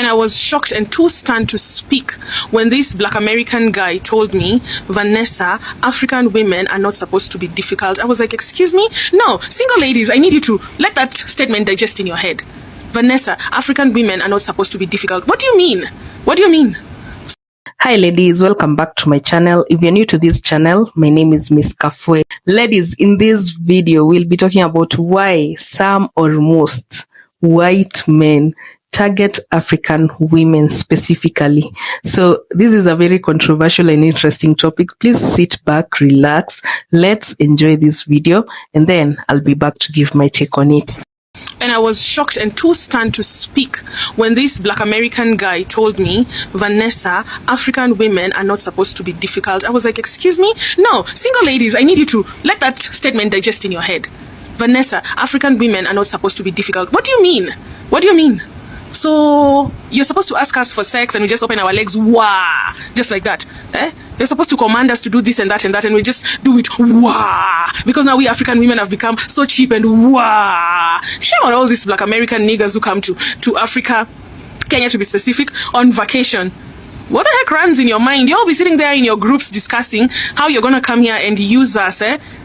And I was shocked and too stunned to speak when this Black American guy told me, Vanessa, African women are not supposed to be difficult. I was like, excuse me? No, single ladies, I need you to let that statement digest in your head. Vanessa, African women are not supposed to be difficult. What do you mean? What do you mean? Hi ladies, welcome back to my channel. If you're new to this channel, my name is Miss Kafue. Ladies, in this video, we'll be talking about why some or most white men target African women specifically. So this is a very controversial and interesting topic. Please sit back, relax. Let's enjoy this video and then I'll be back to give my take on it. And I was shocked and too stunned to speak when this Black American guy told me, Vanessa, African women are not supposed to be difficult. I was like, excuse me? No, single ladies, I need you to let that statement digest in your head. Vanessa, African women are not supposed to be difficult. What do you mean? What do you mean? So you're supposed to ask us for sex and we just open our legs, wah, just like that. You're supposed to command us to do this and that and we just do it, wah, because now we African women have become so cheap and wah. Shame on all these Black American niggas who come to Africa, Kenya to be specific, on vacation. What the heck runs in your mind? You'll be sitting there in your groups discussing how you're gonna come here and use us,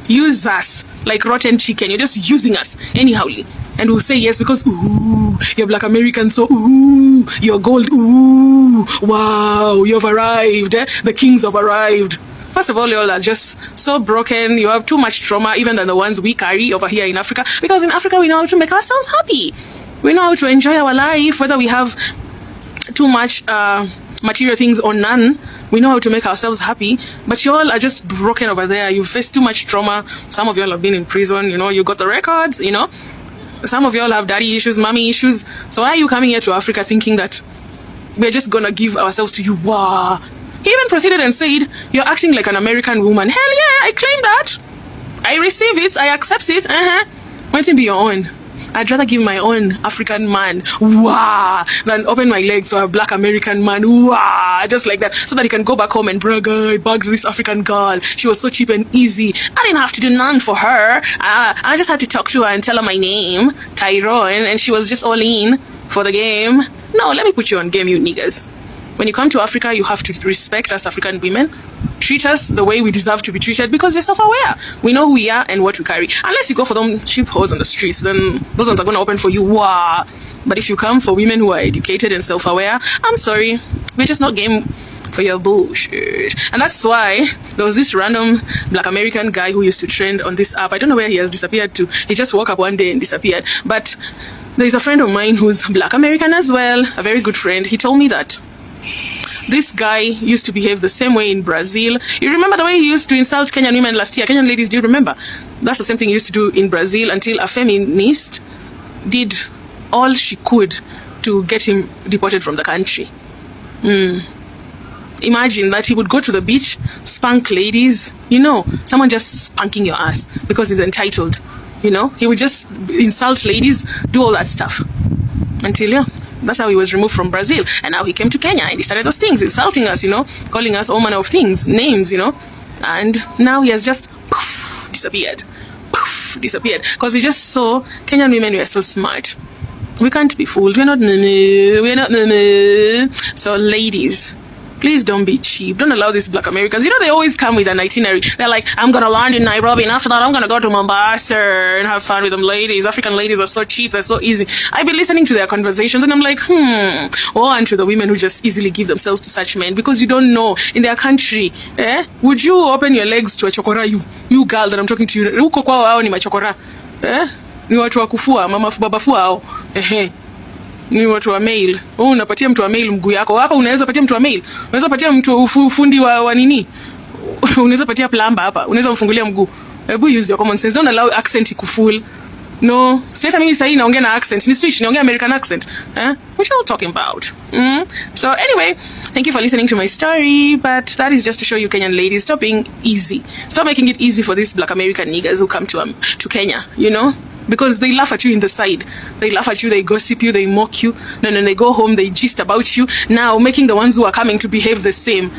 use us like rotten chicken. You're just using us anyhowly. And we'll say yes because, ooh, you're Black American, so ooh, you're gold, ooh, wow, you've arrived, the kings have arrived. First of all, you all are just so broken. You have too much trauma, even than the ones we carry over here in Africa. Because in Africa, we know how to make ourselves happy. We know how to enjoy our life, whether we have too much material things or none. We know how to make ourselves happy, but you all are just broken over there. You've faced too much trauma. Some of you all have been in prison, you know, you got the records, you know. Some of y'all have daddy issues, mommy issues. So why are you coming here to Africa thinking that we're just gonna give ourselves to you? Wow. He even proceeded and said, you're acting like an American woman. Hell yeah, I claim that. I receive it, I accept it. Why don't it be your own? I'd rather give my own African man, wah, than open my legs to a Black American man, wah, just like that, so that he can go back home and brag, I bugged this African girl. She was so cheap and easy. I didn't have to do none for her. I just had to talk to her and tell her my name, Tyrone, and she was just all in for the game. No, let me put you on game, you niggas. When you come to Africa, you have to respect us African women. Treat us the way we deserve to be treated because we're self-aware. We know who we are and what we carry. Unless you go for them cheap hoes on the streets, then those ones are going to open for you. Wow. But if you come for women who are educated and self-aware, I'm sorry, we're just not game for your bullshit. And that's why there was this random Black American guy who used to trend on this app. I don't know where he has disappeared to. He just woke up one day and disappeared. But there's a friend of mine who's Black American as well, a very good friend. He told me that this guy used to behave the same way in Brazil. You remember the way he used to insult Kenyan women last year? Kenyan ladies, do you remember? That's the same thing he used to do in Brazil until a feminist did all she could to get him deported from the country. Imagine that he would go to the beach, spank ladies, you know, someone just spanking your ass because he's entitled, you know. He would just insult ladies, do all that stuff until, yeah. That's how he was removed from Brazil. And now he came to Kenya and he started those things, insulting us, you know, calling us all manner of things, names, you know. And now he has just poof, disappeared. Poof, disappeared. Because he just saw Kenyan women were so smart. We can't be fooled. We're not So ladies, please don't be cheap. Don't allow these Black Americans. You know, they always come with an itinerary. They're like, I'm going to land in Nairobi, and after that, I'm going to go to Mombasa and have fun with them ladies. African ladies are so cheap. They're so easy. I've been listening to their conversations, and I'm like, woe unto the women who just easily give themselves to such men, because you don't know, in their country, would you open your legs to a chokora, you girl that I'm talking to you? Huko kwao hao ni machokora. Ni watu wa kufua, mama baba fua hao. Ni watu wa mail. Unapatia mtu wa mail mguu yako. Hapa unaweza patia mtu wa mail. Unaweza patia mtu ufundi wa nini? Unaweza patia plumber hapa. Unaweza mfungulia mguu. Hebu use your common sense. Don't allow accent ikufool. No, sasa mimi sasa naongea na accent. Ni switch, naongea American accent. What you all talking about? So anyway, thank you for listening to my story, but that is just to show you Kenyan ladies, stop being easy. Stop making it easy for these Black American niggas who come to Kenya, you know? Because they laugh at you in the side. They laugh at you, they gossip you, they mock you. Then they go home, they gist about you. Now making the ones who are coming to behave the same.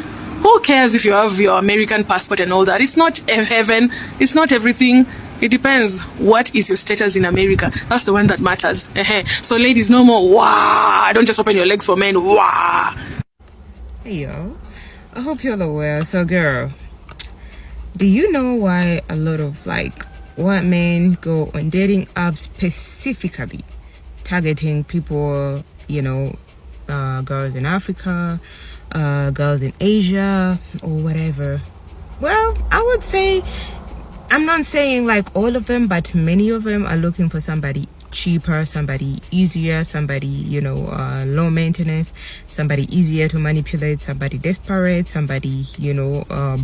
Who cares if you have your American passport and all that? It's not heaven. It's not everything. It depends. What is your status in America? That's the one that matters. So ladies, no more wah. Don't just open your legs for men. Wah. Hey yo, I hope you're all well. So girl, do you know why a lot of white men go on dating apps specifically targeting people, girls in Africa, girls in Asia or whatever? Well, I would say, I'm not saying all of them, but many of them are looking for somebody cheaper, somebody easier, somebody, low maintenance, somebody easier to manipulate, somebody desperate, somebody,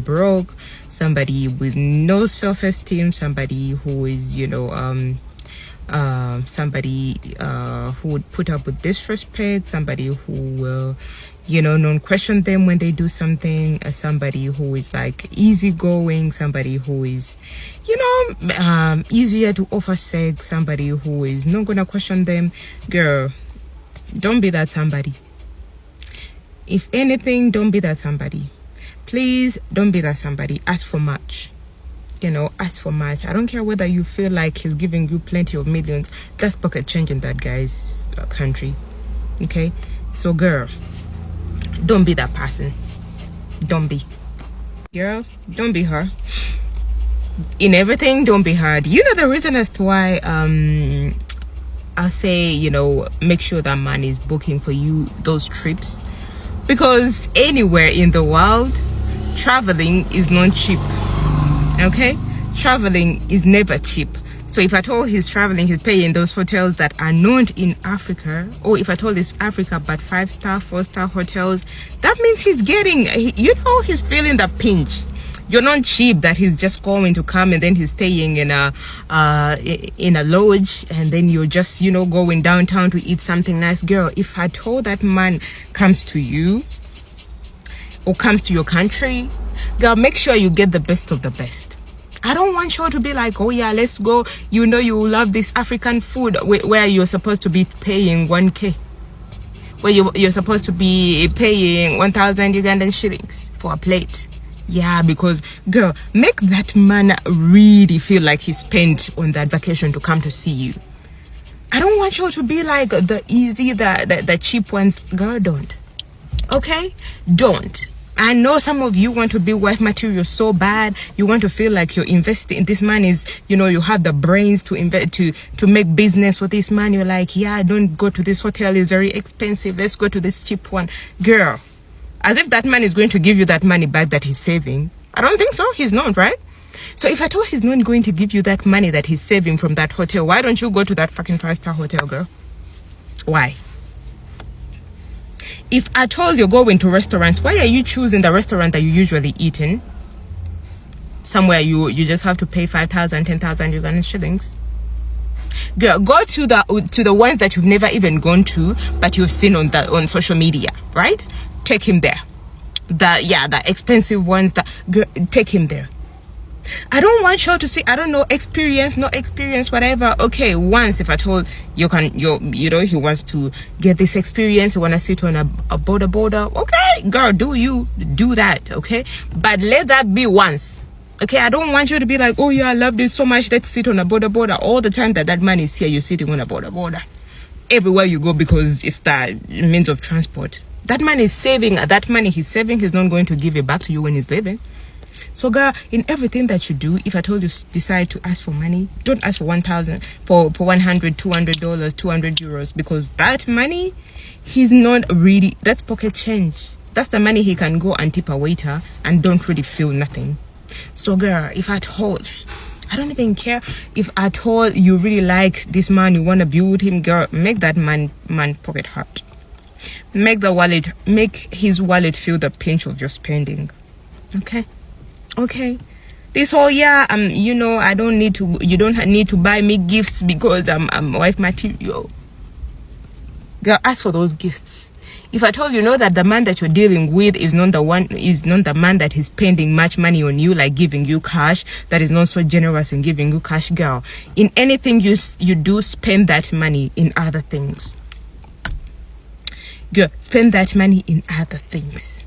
broke, somebody with no self-esteem, somebody who is, somebody who would put up with disrespect, somebody who will not question them when they do something, somebody who is easygoing, somebody who is easier to offer sex, somebody who is not gonna question them. Girl, don't be that somebody. If anything, don't be that somebody. Please don't be that somebody. Ask for much. Ask for much. I don't care whether you feel like he's giving you plenty of millions. That's pocket change in that guy's country. Okay? So girl, don't be that person. Don't be. Girl, don't be her. In everything, don't be her. Do you know the reason as to why I'll say, make sure that man is booking for you those trips? Because anywhere in the world, traveling is not cheap. Okay, traveling is never cheap. So if at all he's traveling, he's paying those hotels that are not in Africa, or if at all it's Africa but 5-star 4-star hotels, that means he's getting, he's feeling the pinch. You're not cheap that he's just going to come and then he's staying in a lodge, and then you're just going downtown to eat something nice. Girl, if at all that man comes to you or comes to your country, girl, make sure you get the best of the best. I don't want you to be like, oh yeah, let's go. You love this African food where you're supposed to be paying 1K. Where you're supposed to be paying 1,000 Ugandan shillings for a plate. Yeah, because girl, make that man really feel like he spent on that vacation to come to see you. I don't want you to be like the easy, the cheap ones. Girl, don't. Okay? Don't. I know some of you want to be wife material so bad. You want to feel like you're investing. This man is, you have the brains to invest, to make business with this man. You're like, yeah, don't go to this hotel. It's very expensive. Let's go to this cheap one. Girl, as if that man is going to give you that money back that he's saving. I don't think so. He's not, right? So if at all he's not going to give you that money that he's saving from that hotel, why don't you go to that fucking 5-star hotel, girl? Why? If at all you're going to restaurants, why are you choosing the restaurant that you usually eat in? Somewhere you just have to pay 5,000, 10,000 Ugandan shillings. Girl, go to the ones that you've never even gone to, but you've seen on social media, right? Take him there. The expensive ones. Girl, take him there. I don't want you to see, I don't know, experience, no experience, whatever. Okay, once if at all he wants to get this experience, he want to sit on a border. Okay, girl, do that, okay? But let that be once. Okay, I don't want you to be like, oh yeah, I love this so much, let's sit on a border. All the time that man is here, you're sitting on a border. Everywhere you go, because it's the means of transport. That man is saving, that money he's saving, he's not going to give it back to you when he's leaving. So girl, in everything that you do, if I told you decide to ask for money, don't ask for 1,000, for $100, $200, 200 euros, because that money, he's not really, that's pocket change. That's the money he can go and tip a waiter and don't really feel nothing. So girl, if at all, I don't even care, if at all you really like this man, you want to be with him, girl, make that man pocket hurt. Make his wallet feel the pinch of your spending. Okay, this whole year, I don't need to, you don't need to buy me gifts because I'm wife material. Girl, ask for those gifts. If I told you that the man that you're dealing with is not the man that is spending much money on you, like giving you cash, that is not so generous in giving you cash, girl, in anything you do, spend that money in other things. Girl, spend that money in other things.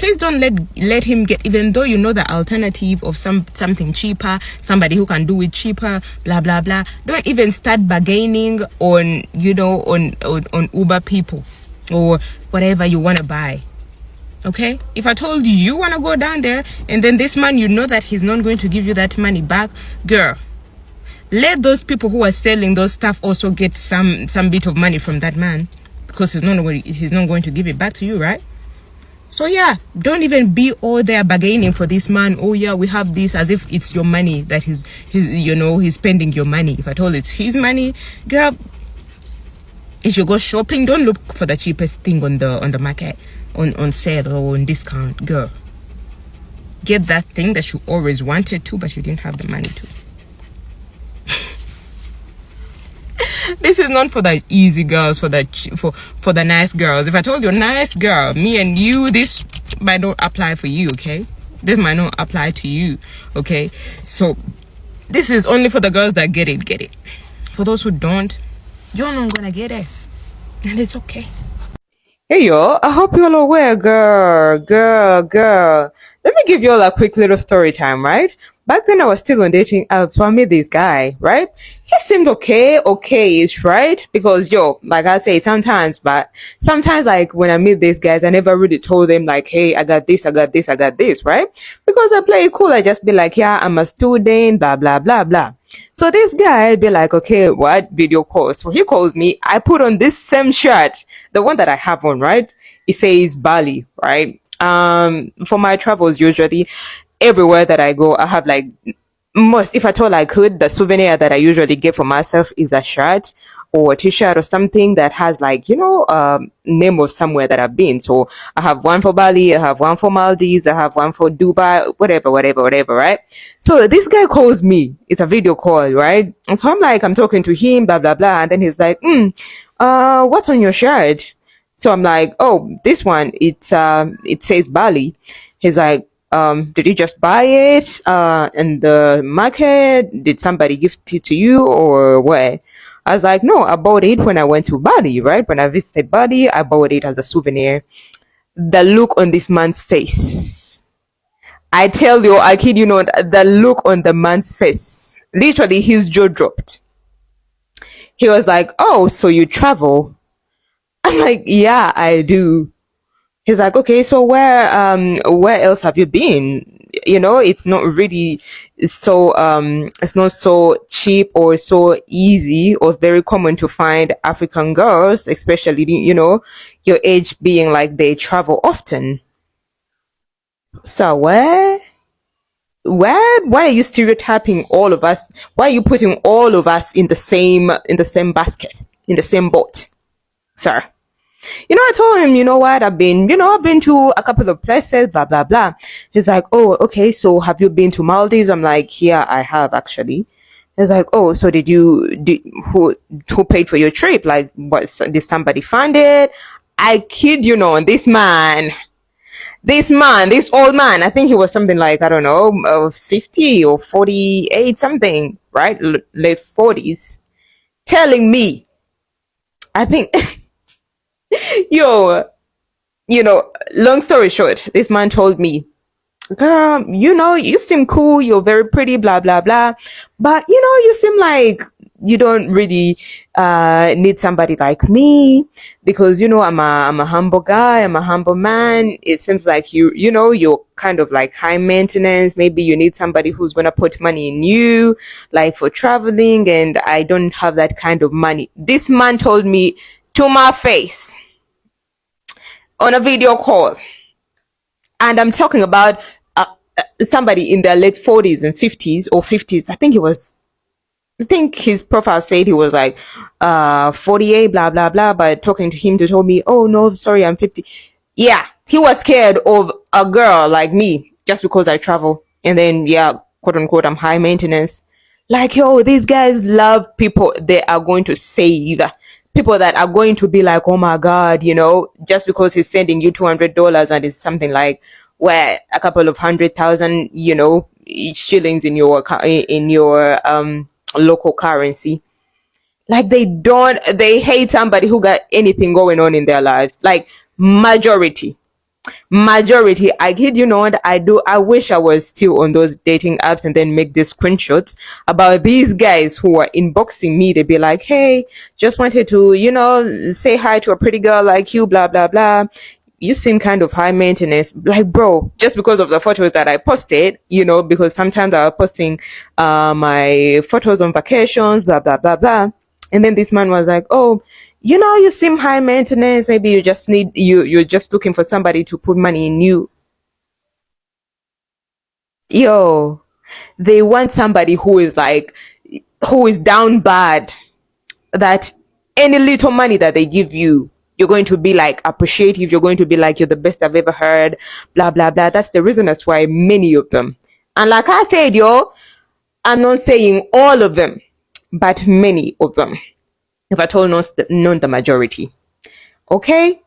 Please don't let him get, even though you know the alternative of something cheaper, somebody who can do it cheaper, blah blah blah. Don't even start bargaining on, you know, on Uber people or whatever you want to buy. Okay, if I told you want to go down there and then this man, you know that he's not going to give you that money back, girl, let those people who are selling those stuff also get some bit of money from that man, because he's not going to give it back to you, right? So yeah, don't even be all there bargaining for this man. Oh yeah, we have this, as if it's your money that he's you know, he's spending your money. If I told it's his money, girl, if you go shopping, don't look for the cheapest thing on the market, on sale or on discount. Girl, get that thing that you always wanted to, but you didn't have the money to. This is not for the easy girls, for the nice girls. If I told you nice girl, me and you, this might not apply for you, okay? This might not apply to you, okay? So this is only for the girls that get it. For those who don't, you're not gonna get it, and it's okay. Hey y'all, I hope you're all aware, girl. Let me give you all a quick little story time, right? Back then I was still on dating apps, so I met this guy, right? He seemed okay-ish, right? Because like I say, sometimes like when I meet these guys, I never really told them like, hey, I got this, right? Because I play it cool, I just be like, yeah, I'm a student, blah, blah, blah, blah. So this guy be like, okay, what? Video call. So he calls me. I put on this same shirt, the one that I have on, right? It says Bali, right? For my travels, usually everywhere that I go, I have like if at all I could, the souvenir that I usually get for myself is a shirt or a t-shirt or something that has like, you know, name of somewhere that I've been. So I have one for Bali, I have one for Maldives, I have one for Dubai, whatever, right? So this guy calls me. It's a video call, right? And so I'm talking to him, blah, blah, blah. And then he's like, what's on your shirt? So I'm like, oh, this one, it says Bali. He's like, did you just buy it in the market? Did somebody gift it to you or what? I was like, no, I bought it when I went to Bali, right? When I visited Bali, I bought it as a souvenir. The look on this man's face. I tell you, I kid you not, the look on the man's face. Literally, his jaw dropped. He was like, oh, so you travel? I'm like, yeah, I do. He's like, okay, so where else have you been? You know, it's not really so it's not so cheap or so easy or very common to find African girls, especially, you know, your age, being like they travel often. So why are you stereotyping all of us? Why are you putting all of us in the same basket, in the same boat, sir? You know, I told him, you know what, I've been to a couple of places, blah, blah, blah. He's like, oh, okay, so have you been to Maldives? I'm like, yeah, I have actually. He's like, oh, so who paid for your trip? Like, did somebody fund it? I kid you not, this old man, I think he was something like, I don't know, 50 or 48, something, right? Late 40s, telling me, I think... Yo, you know, long story short, this man told me, girl, you know, you seem cool, you're very pretty, blah, blah, blah. But, you know, you seem like you don't really need somebody like me because, you know, I'm a humble guy, I'm a humble man. It seems like you know, you're kind of like high maintenance. Maybe you need somebody who's going to put money in you, like for traveling, and I don't have that kind of money. This man told me to my face on a video call, and I'm talking about somebody in their late 40s and 50s or 50s. I think his profile said he was like 48, blah blah blah, but talking to him, they told me, oh no, sorry, I'm 50. Yeah, he was scared of a girl like me just because I travel, and then, yeah, quote unquote, I'm high maintenance. Like, yo, these guys love people they are going to save, people that are going to be like, oh my God, you know, just because he's sending you $200 and it's something like, where a couple of 100,000, you know, shillings in your local currency. Like, they hate somebody who got anything going on in their lives. Like, majority Majority, I kid you not, I wish I was still on those dating apps and then make these screenshots about these guys who are inboxing me. They'd be like, hey, just wanted to, say hi to a pretty girl like you, blah, blah, blah. You seem kind of high maintenance. Like, bro, just because of the photos that I posted, because sometimes I was posting my photos on vacations, blah, blah, blah, blah. And then this man was like, oh, you seem high maintenance. Maybe you just you're just looking for somebody to put money in you. Yo, they want somebody who is down bad, that any little money that they give you, you're going to be like appreciative. You're going to be like, you're the best I've ever heard, blah, blah, blah. That's the reason as why many of them. And like I said, I'm not saying all of them, but many of them. If I told not the majority. Okay?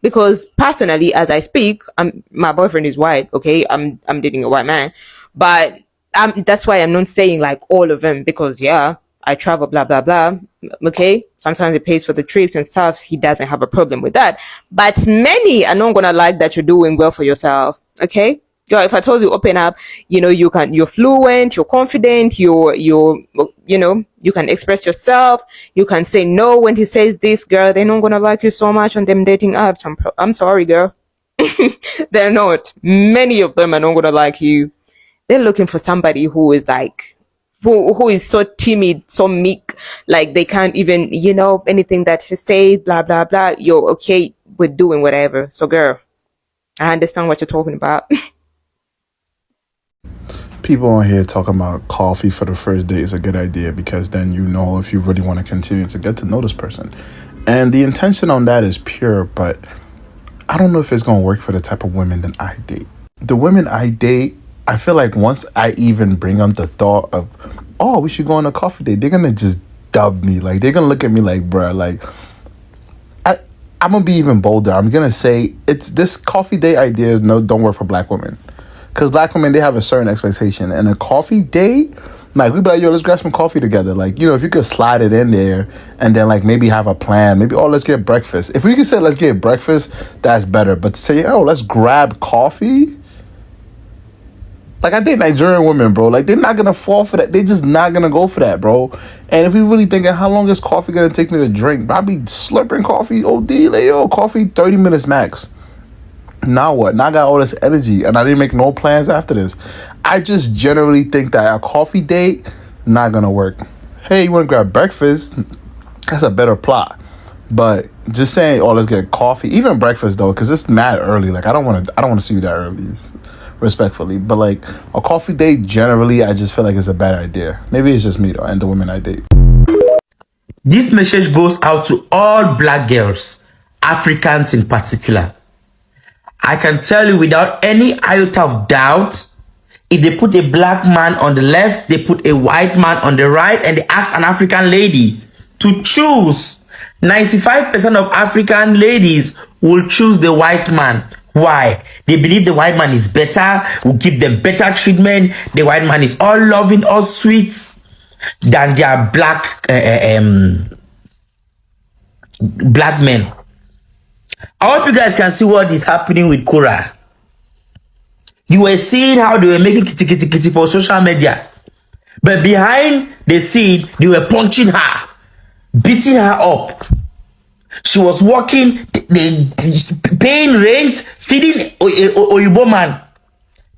Because personally, as I speak, my boyfriend is white. Okay, I'm dating a white man, but that's why I'm not saying like all of them, because I travel, blah blah blah. Okay, sometimes he pays for the trips and stuff. He doesn't have a problem with that, but many are not gonna like that you're doing well for yourself. Okay. If I told you open up, you're fluent, you're confident, you can express yourself, you can say no when he says this, girl, they're not gonna like you so much on them dating apps. I'm sorry, girl. They're not. Many of them are not gonna like you. They're looking for somebody who is like, who is so timid, so meek, like they can't even, anything that you say, blah, blah, blah, you're okay with doing whatever. So girl, I understand what you're talking about. People on here talking about coffee for the first date is a good idea, because then if you really want to continue to get to know this person. And the intention on that is pure, but I don't know if it's going to work for the type of women that I date. The women I date, I feel like once I even bring up the thought of, oh, we should go on a coffee date, they're going to just dub me. Like, they're going to look at me like, bruh, like, I'm going to be even bolder. I'm going to say this coffee date idea don't work for black women. Because black women, they have a certain expectation. And a coffee date, like, we be like, yo, let's grab some coffee together. Like, if you could slide it in there and then, like, maybe have a plan. Maybe, let's get breakfast. If we could say, let's get breakfast, that's better. But to say, let's grab coffee? Like, I think Nigerian women, bro, like, they're not going to fall for that. They're just not going to go for that, bro. And if we really thinking, how long is coffee going to take me to drink? Bro, I be slurping coffee, OD, like, coffee, 30 minutes max. Now what? Now I got all this energy and I didn't make no plans after this. I just generally think that a coffee date not gonna work. Hey, you want to grab breakfast? That's a better plot. But just saying, let's get coffee, even breakfast though, because it's mad early. Like I don't want to see you that early, respectfully. But like a coffee date, generally, I just feel like it's a bad idea. Maybe it's just me though, and the women I date. This message goes out to all black girls, Africans in particular. I can tell you without any iota of doubt, if they put a black man on the left, they put a white man on the right, and they ask an African lady to choose, 95% of African ladies will choose the white man. Why? They believe the white man is better, will give them better treatment. The white man is all loving, all sweet than their black men. I hope you guys can see what is happening with Cora. You were seeing how they were making kitty for social media. But behind the scene, they were punching her, beating her up. She was working, paying rent, feeding Oyibo man.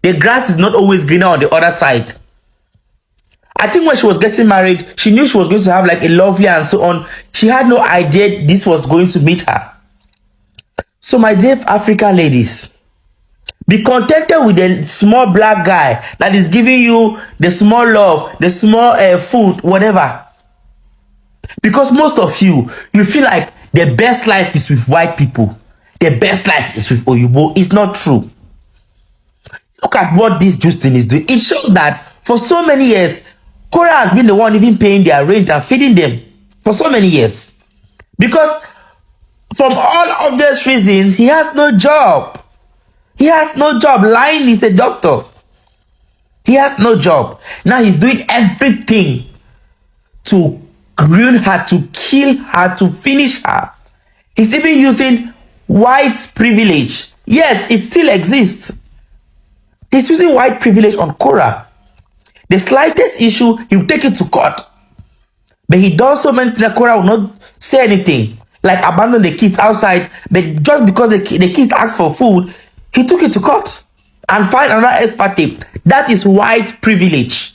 The grass is not always greener on the other side. I think when she was getting married, she knew she was going to have like a lovely and so on. She had no idea this was going to meet her. So my dear African ladies, be contented with the small black guy that is giving you the small love, the small food, whatever. Because most of you feel like the best life is with white people. The best life is with Oyibo. It's not true. Look at what this Justin is doing. It shows that for so many years, Cora has been the one even paying their rent and feeding them for so many years. Because from all obvious reasons, he has no job. He has no job. Lying is a doctor. He has no job. Now he's doing everything to ruin her, to kill her, to finish her. He's even using white privilege Yes, it still exists. He's using white privilege on Cora. The slightest issue, he'll take it to court. But he does so many things that Cora will not say anything. Like abandon the kids outside. But just because the kids asked for food, he took it to court and find another expert tape. That is white privilege.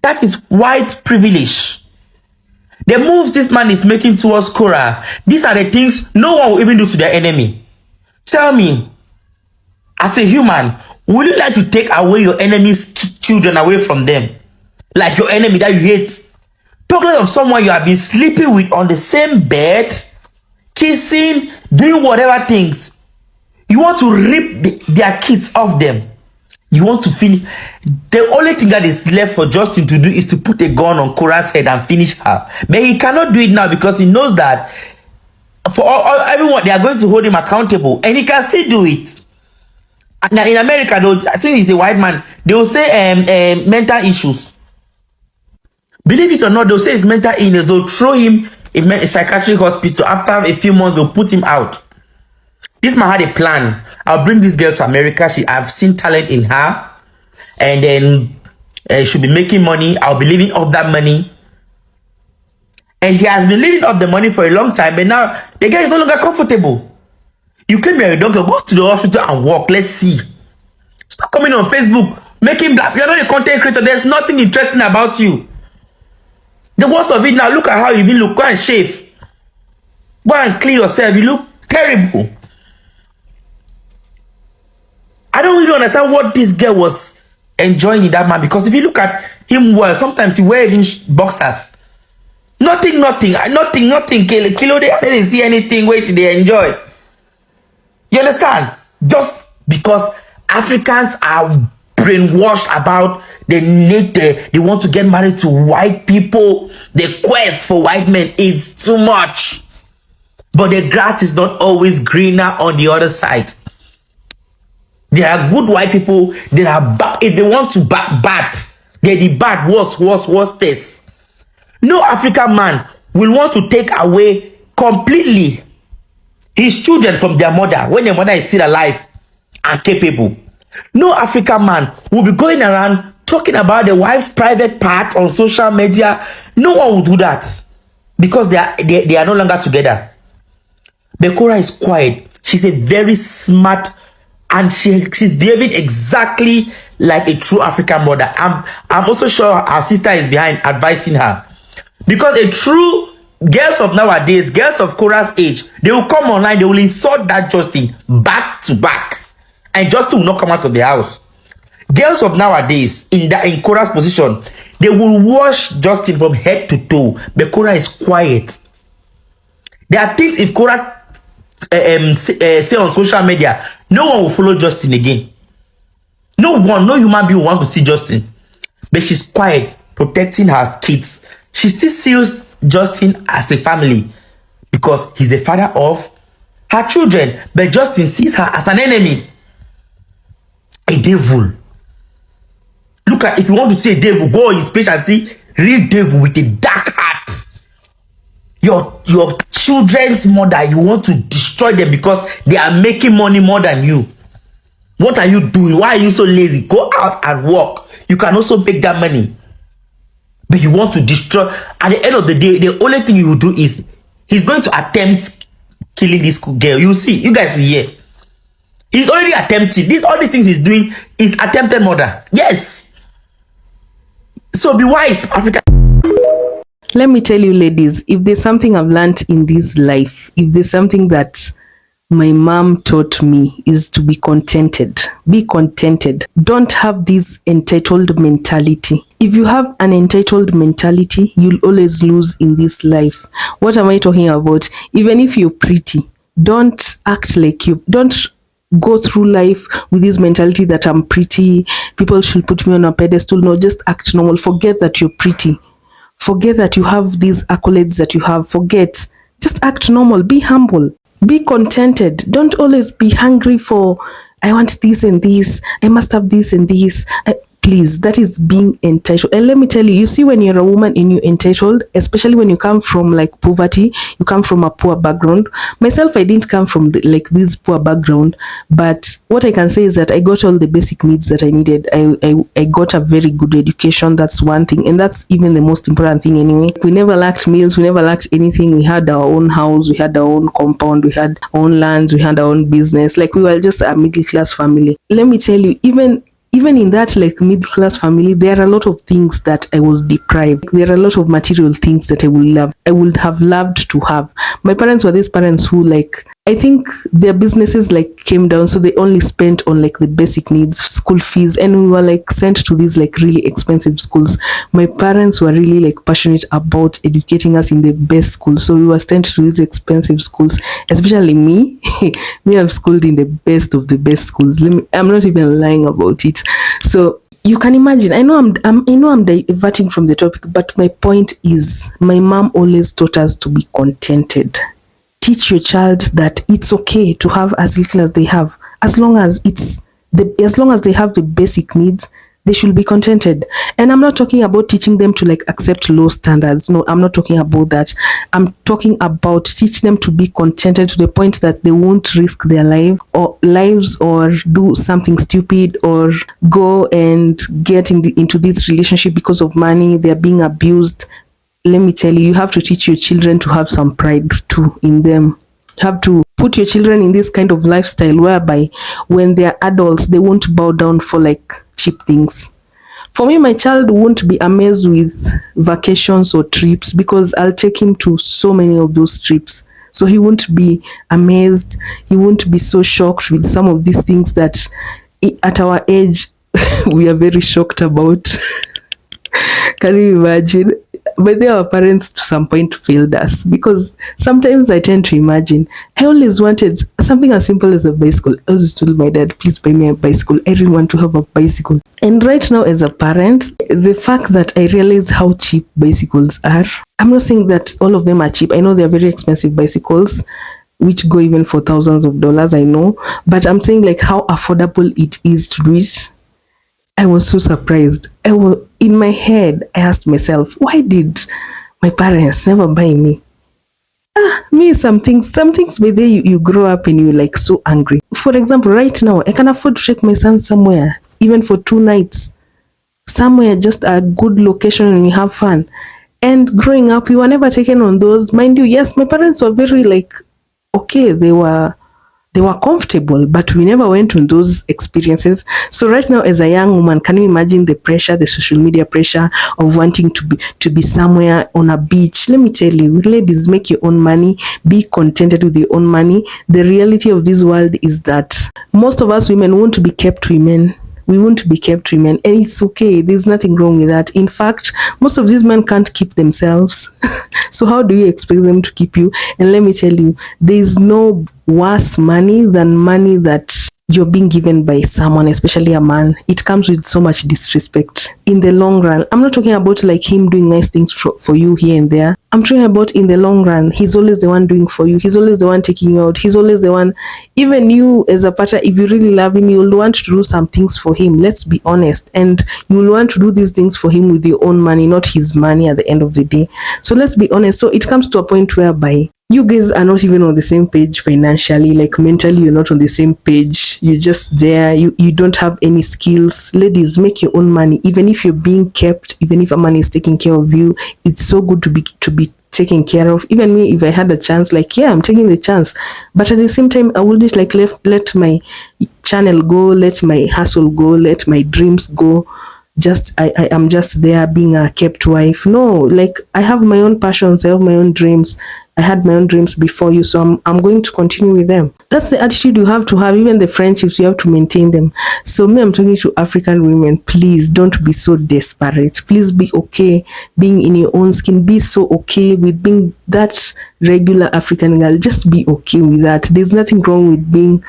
That is white privilege. The moves this man is making towards Cora, these are the things no one will even do to their enemy. Tell me, as a human, would you like to take away your enemy's children away from them? Like your enemy that you hate? Talk less of someone you have been sleeping with on the same bed, kissing, doing whatever things. You want to rip their kids off them. You want to finish. The only thing that is left for Justin to do is to put a gun on Cora's head and finish her. But he cannot do it now because he knows that for everyone, they are going to hold him accountable. And he can still do it. Now in America, though, since he's a white man, they will say mental issues. Believe it or not, they'll say it's mental illness. They'll throw him in a psychiatric hospital. After a few months, they'll put him out. This man had a plan. I'll bring this girl to America. I've seen talent in her. And then she'll be making money. I'll be living off that money. And he has been living off the money for a long time. But now, the guy is no longer comfortable. You claim you're a doctor. Go to the hospital and walk. Let's see. Stop coming on Facebook. Making black. You're not a content creator. There's nothing interesting about you. The worst of it now, look at how you even look. Go and shave. Go and clean yourself. You look terrible. I don't really understand what this girl was enjoying in that man, because if you look at him well, sometimes he wears even boxers. Nothing. Kilo, they didn't see anything which they enjoy. You understand? Just because Africans are brainwashed about they want to get married to white people. The quest for white men is too much. But the grass is not always greener on the other side. There are good white people. There are if they want to bad, they're the bad worst test. No African man will want to take away completely his children from their mother when their mother is still alive and capable. No African man will be going around talking about the wife's private part on social media. No one will do that because they are no longer together. But Cora is quiet. She's a very smart, and she's behaving exactly like a true African mother. I'm also sure her sister is behind advising her, because a true girls of nowadays, girls of Cora's age, they will come online, they will insult that Justin back to back, and Justin will not come out of the house. Girls of nowadays in Cora's position, they will wash Justin from head to toe, but Cora is quiet. There are things if Cora say on social media, no one will follow Justin again. No human being will want to see Justin. But she's quiet, protecting her kids. She still sees Justin as a family because he's the father of her children. But Justin sees her as an enemy, a devil. Look at, if you want to see a devil, go on his page and see real devil with a dark heart. Your children's mother, you want to destroy them because they are making money more than you. What are you doing? Why are you so lazy? Go out and work. You can also make that money. But you want to destroy. At the end of the day, the only thing you will do is he's going to attempt killing this girl. You see, you guys will hear. He's already attempting. All the things he's doing is attempted murder. Yes. So be wise, Africa. Let me tell you, ladies, if there's something I've learned in this life, if there's something that my mom taught me, is to be contented. Be contented. Don't have this entitled mentality. If you have an entitled mentality, you'll always lose in this life. What am I talking about? Even if you're pretty, don't act like you. Don't go through life with this mentality that I'm pretty, people should put me on a pedestal. No, just act normal. Forget that you're pretty. Forget that you have these accolades that you have. Forget. Just act normal. Be humble. Be contented. Don't always be hungry for, I want this and this. I must have this and this. Please, that is being entitled. And let me tell you, you see, when you're a woman and you're entitled, especially when you come from like poverty, you come from a poor background. Myself, I didn't come from like this poor background, but what I can say is that I got all the basic needs that I needed. I got a very good education. That's one thing, and that's even the most important thing anyway. We never lacked meals, we never lacked anything. We had our own house, we had our own compound, we had our own lands, we had our own business. Like, we were just a middle class family. Let me tell you, even in that like middle class family, there are a lot of things that I was deprived. There are a lot of material things that I would have loved to have. My parents were these parents who, like, I think their businesses like came down, so they only spent on like the basic needs, school fees, and we were like sent to these like really expensive schools. My parents were really like passionate about educating us in the best schools, so we were sent to these expensive schools. Especially me, me, I'm schooled in the best of the best schools. I'm not even lying about it. So you can imagine. I know I'm diverting from the topic, but my point is, my mom always taught us to be contented. Teach your child that it's okay to have as little as they have, as long as they have the basic needs, they should be contented. And I'm not talking about teaching them to like accept low standards. No, I'm not talking about that. I'm talking about teach them to be contented to the point that they won't risk their lives or do something stupid or go and get into this relationship because of money. They're being abused. Let me tell you, you have to teach your children to have some pride too in them. You have to put your children in this kind of lifestyle whereby when they're adults, they won't bow down for like cheap things. For me, my child won't be amazed with vacations or trips because I'll take him to so many of those trips. So he won't be amazed. He won't be so shocked with some of these things that at our age we are very shocked about. Can you imagine? But our parents to some point failed us, because sometimes I tend to imagine, I always wanted something as simple as a bicycle. I always told my dad, please buy me a bicycle. I really want to have a bicycle. And right now, as a parent, the fact that I realize how cheap bicycles are, I'm not saying that all of them are cheap. I know they're very expensive bicycles, which go even for thousands of dollars, I know. But I'm saying like how affordable it is to do it. I was so surprised. In my head, I asked myself, why did my parents never buy me? Me, some things by the you grow up and you're like so angry. For example, right now, I can afford to take my son somewhere, even for 2 nights. Somewhere, just a good location, and we have fun. And growing up, we were never taken on those. Mind you, yes, my parents were very like, okay, they were comfortable, but we never went on those experiences. So right now, as a young woman, can you imagine the pressure, the social media pressure of wanting to be somewhere on a beach? Let me tell you, ladies, make your own money, be contented with your own money. The reality of this world is that most of us women won't be kept women. We won't be kept women, and it's okay. There's nothing wrong with that. In fact, most of these men can't keep themselves. So how do you expect them to keep you? And let me tell you, there's no worse money than money that you're being given by someone, especially a man. It comes with so much disrespect in the long run. I'm not talking about like him doing nice things for you here and there. I'm talking about in the long run. He's always the one doing for you. He's always the one taking you out. He's always the one. Even you as a partner, if you really love him, you'll want to do some things for him. Let's be honest. And you'll want to do these things for him with your own money, not his money at the end of the day. So let's be honest. So it comes to a point whereby you guys are not even on the same page financially, like mentally you're not on the same page. You're just there. You don't have any skills. Ladies, make your own money. Even if you're being kept, even if a man is taking care of you, it's so good to be taken care of. Even me, if I had a chance, like, yeah, I'm taking the chance. But at the same time, I wouldn't like let my channel go, let my hustle go, let my dreams go. I am just there being a kept wife. No, like I have my own passions, I have my own dreams. I had my own dreams before you, so I'm going to continue with them. That's the attitude you have to have. Even the friendships, you have to maintain them. So me, I'm talking to African women, please don't be so desperate. Please be okay being in your own skin. Be so okay with being that regular African girl. Just be okay with that. There's nothing wrong with being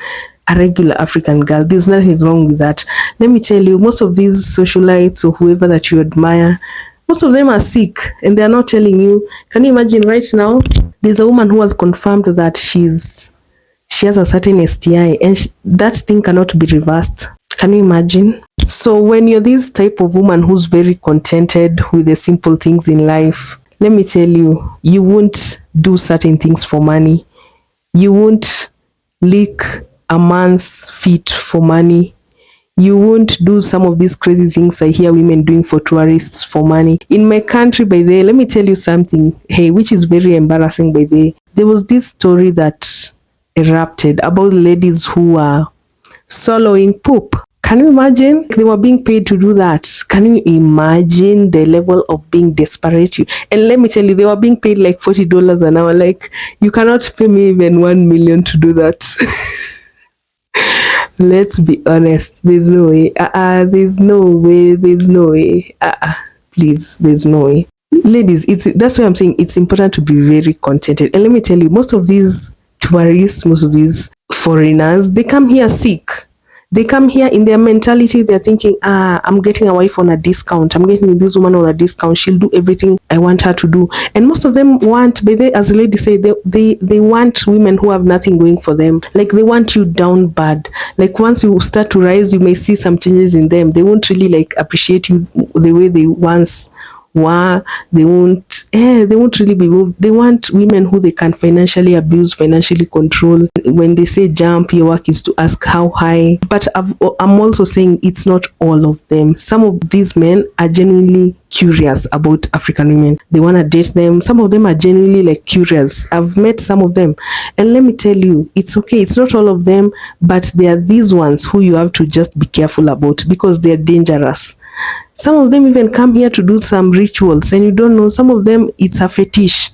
a regular African girl. There's nothing wrong with that. Let me tell you, most of these socialites or whoever that you admire, most of them are sick and they're not telling you. Can you imagine right now? There's a woman who has confirmed that she has a certain STI, and that thing cannot be reversed. Can you imagine? So when you're this type of woman who's very contented with the simple things in life, let me tell you, you won't do certain things for money. You won't lick a man's feet for money. You won't do some of these crazy things I hear women doing for tourists for money. In my country, by the way, let me tell you something, hey, which is very embarrassing, by the way. There was this story that erupted about ladies who are swallowing poop. Can you imagine? They were being paid to do that. Can you imagine the level of being desperate? And let me tell you, they were being paid like $40 an hour. Like, you cannot pay me even 1 million to do that. Let's be honest. There's no way. There's no way. There's no way. Please, there's no way. Ladies, that's why I'm saying it's important to be very contented. And let me tell you, most of these tourists, most of these foreigners, they come here sick. They come here in their mentality, they're thinking, I'm getting a wife on a discount. I'm getting this woman on a discount. She'll do everything I want her to do. And most of them want, but they, as the lady said, they want women who have nothing going for them. Like, they want you down bad. Like, once you start to rise, you may see some changes in them. They won't really like appreciate you the way they once were. They won't really be moved. They want women who they can financially abuse, financially control. When they say jump, your work is to ask how high. But I'm also saying it's not all of them. Some of these men are genuinely curious about African women. They want to date them. Some of them are genuinely like curious. I've met some of them, and let me tell you, it's okay. It's not all of them, but there are these ones who you have to just be careful about because they're dangerous. Some of them even come here to do some rituals, and you don't know. Some of them, it's a fetish.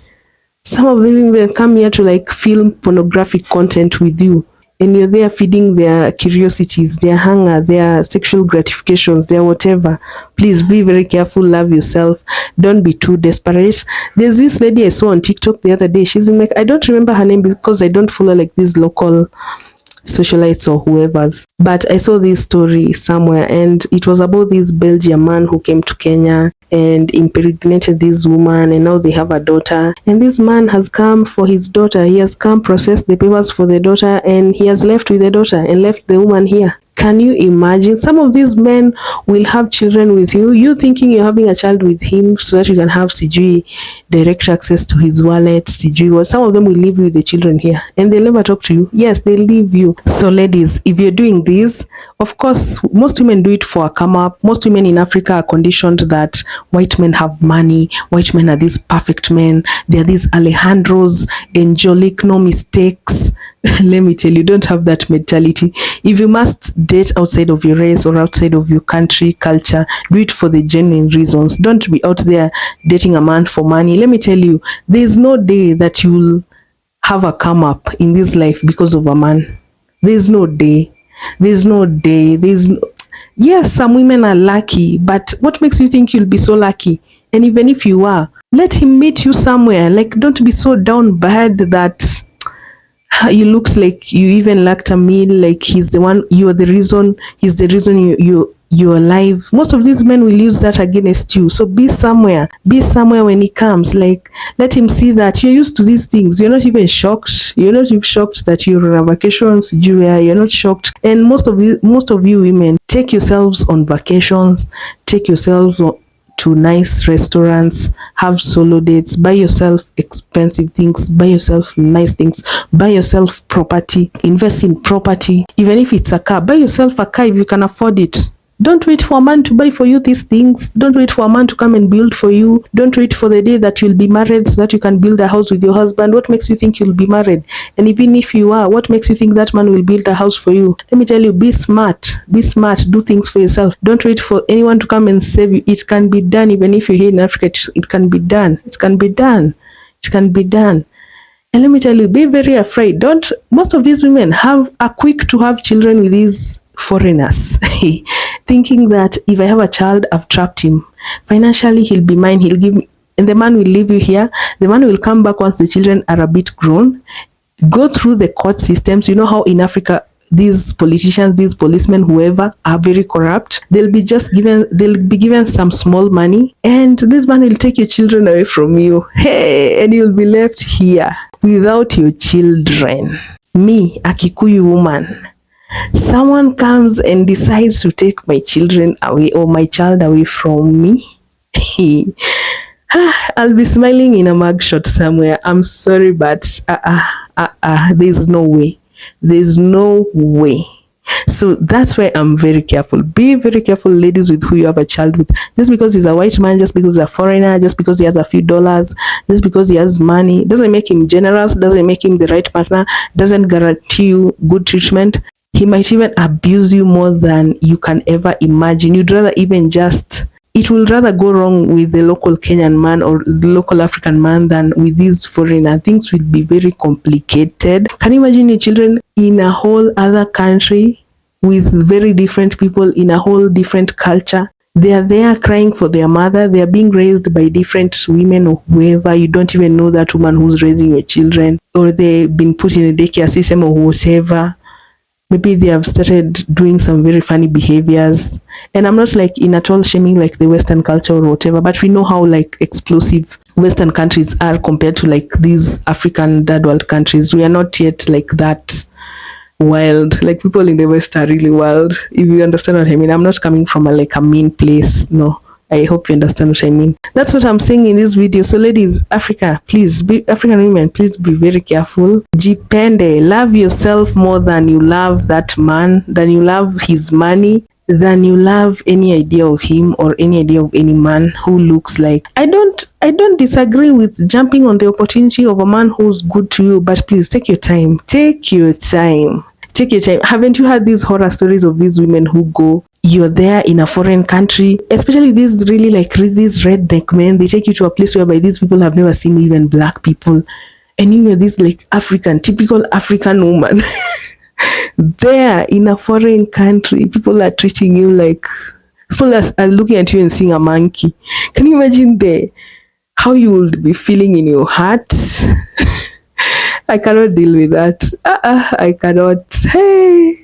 Some of them even come here to like film pornographic content with you, and you're there feeding their curiosities, their hunger, their sexual gratifications, their whatever. Please be very careful. Love yourself. Don't be too desperate. There's this lady I saw on TikTok the other day. She's in like, I don't remember her name because I don't follow like these local socialites or whoever's, but I saw this story somewhere, and it was about this Belgian man who came to Kenya and impregnated this woman, and now they have a daughter, and this man has come for his daughter. He has come processed the papers for the daughter, and he has left with the daughter and left the woman here. Can you imagine? Some of these men will have children with you. You thinking you're having a child with him so that you can have CG direct access to his wallet, CG what. Some of them will leave you with the children here and they'll never talk to you. Yes, they'll leave you. So ladies, if you're doing this, of course, most women do it for a come up. Most women in Africa are conditioned that white men have money. White men are these perfect men. They are these Alejandros, angelic, no mistakes. Let me tell you, don't have that mentality. If you must date outside of your race or outside of your country, culture, do it for the genuine reasons. Don't be out there dating a man for money. Let me tell you, there's no day that you'll have a come up in this life because of a man. There's no day. There's no day. Yes, some women are lucky, but what makes you think you'll be so lucky? And even if you are, let him meet you somewhere. Like, don't be so down bad that you looked like you even lacked a meal, like he's the one, you are the reason, he's the reason you're alive. Most of these men will use that against you. So be somewhere when he comes. Like, let him see that you're used to these things. You're not even shocked. You're not even shocked that you're on vacations. You're not shocked. And most of you women, take yourselves on vacations, take yourselves to nice restaurants, have solo dates, buy yourself expensive things, buy yourself nice things, buy yourself property, invest in property. Even if it's a car, buy yourself a car if you can afford it. Don't wait for a man to buy for you these things. Don't wait for a man to come and build for you. Don't wait for the day that you'll be married so that you can build a house with your husband. What makes you think you'll be married? And even if you are, what makes you think that man will build a house for you? Let me tell you, be smart. Be smart. Do things for yourself. Don't wait for anyone to come and save you. It can be done. Even if you're here in Africa, it can be done. It can be done. It can be done. And let me tell you, be very afraid. Most of these women are quick to have children with these foreigners, thinking that if I have a child, I've trapped him. Financially, he'll be mine, he'll give me, and the man will leave you here. The man will come back once the children are a bit grown, go through the court systems. You know how in Africa, these politicians, these policemen, whoever, are very corrupt. They'll be given some small money, and this man will take your children away from you. Hey, and you'll be left here without your children. Me, a Kikuyu woman, someone comes and decides to take my children away or my child away from me, I'll be smiling in a mugshot somewhere. I'm sorry, but there's no way. There's no way. So that's why I'm very careful. Be very careful, ladies, with who you have a child with. Just because he's a white man, just because he's a foreigner, just because he has a few dollars, just because he has money, doesn't make him generous, doesn't make him the right partner, doesn't guarantee you good treatment. He might even abuse you more than you can ever imagine. You'd rather even just, it will rather go wrong with the local Kenyan man or the local African man than with these foreigner. Things will be very complicated. Can you imagine your children in a whole other country with very different people in a whole different culture? They are there crying for their mother. They are being raised by different women or whoever. You don't even know that woman who's raising your children, or they've been put in a daycare system or whatever. Maybe they have started doing some very funny behaviors. And I'm not like in at all shaming like the Western culture or whatever, but we know how like explosive Western countries are compared to like these African third world countries. We are not yet like that wild. Like people in the West are really wild. If you understand what I mean. I'm not coming from like a mean place. No. I hope you understand what I mean. That's what I'm saying in this video. So ladies, African women, please be very careful. Jipende, love yourself more than you love that man, than you love his money, than you love any idea of him or any idea of any man who looks like. I don't disagree with jumping on the opportunity of a man who's good to you, but please take your time. Take your time. Take your time. Haven't you heard these horror stories of these women who go, you're there in a foreign country, especially these really like these redneck men, they take you to a place whereby these people have never seen even black people, and you are this like typical African woman there in a foreign country. People are treating you like, people are looking at you and seeing a monkey. Can you imagine how you would be feeling in your heart? I cannot deal with that. I cannot. Hey.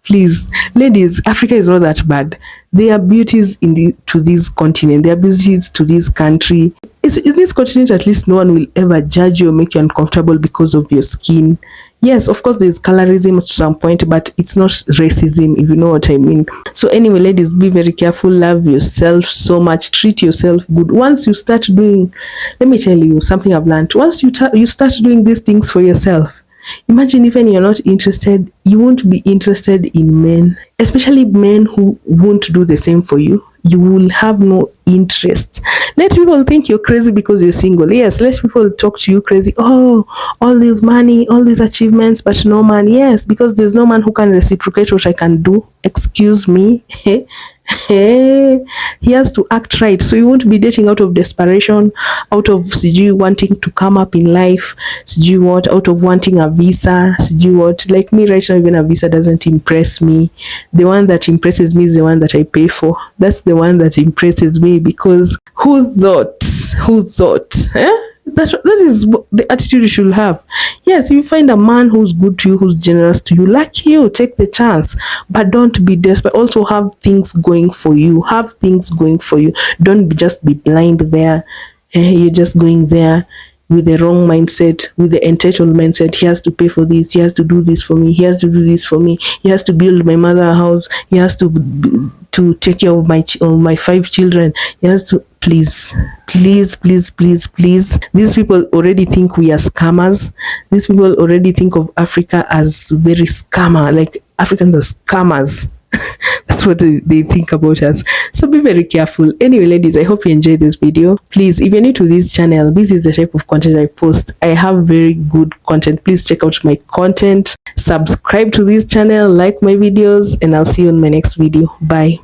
Please, ladies, Africa is not that bad. There are beauties to this continent. There are beauties to this country. In this continent, at least no one will ever judge you or make you uncomfortable because of your skin. Yes, of course, there's colorism to some point, but it's not racism, if you know what I mean. So anyway, ladies, be very careful. Love yourself so much. Treat yourself good. Once you start doing, let me tell you something I've learned. Once you start doing these things for yourself, imagine even you're not interested, you won't be interested in men, especially men who won't do the same for you. You will have no interest. Let people think you're crazy because you're single. Yes, let people talk to you crazy. Oh, all this money, all these achievements, but no man. Yes, because there's no man who can reciprocate what I can do. Excuse me. He has to act right. So you won't be dating out of desperation, out of wanting to come up in life, out of wanting a visa, like me right now, even a visa doesn't impress me. The one that impresses me is the one that I pay for. That's the one that impresses me, because who thought that is the attitude you should have. Yes, you find a man who's good to you, who's generous to you, lucky you, take the chance, but don't be desperate. Also have things going for you. Don't just be blind there. You're just going there with the wrong mindset, with the entitled mindset. He has to pay for this, he has to do this for me, he has to do this for me, he has to build my mother a house, he has to take care of my 5 children, he has to. Please. These people already think we are scammers. These people already think of Africa as very scammer, like Africans are scammers. That's what they think about us. So be very careful. Anyway, ladies, I hope you enjoyed this video. Please, if you're new to this channel, this is the type of content I post. I have very good content. Please check out my content, subscribe to this channel, like my videos, and I'll see you in my next video. Bye.